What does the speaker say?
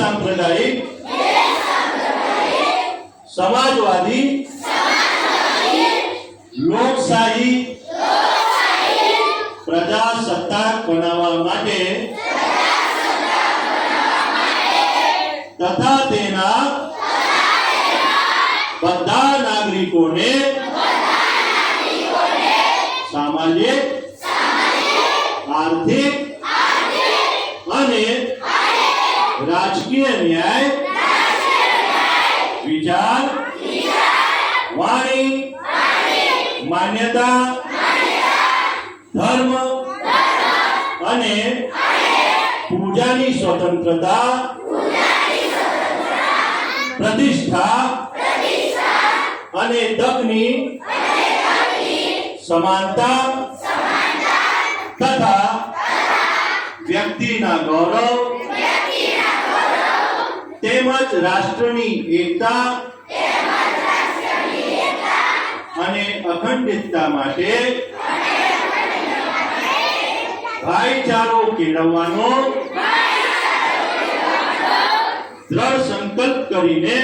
સાંપ્રદાયિક समाजवादी લોકશાહી પ્રજાસત્તાક બનાવવા માટે તથા તેના બધા નાગરિકોને સામાજિક આર્થિક અને રાજકીય ન્યાય विचार वाणी मान्यता धर्म અને પૂજાની સ્વતંત્રતા પ્રતિષ્ઠા અને તકની સમાનતા તથા વ્યક્તિના ગૌરવ તેમજ રાષ્ટ્રની એકતા અને અખંડિતતા માટે ભાઈચારો કેળવવાનો દ્રઢ સંકલ્પ કરીને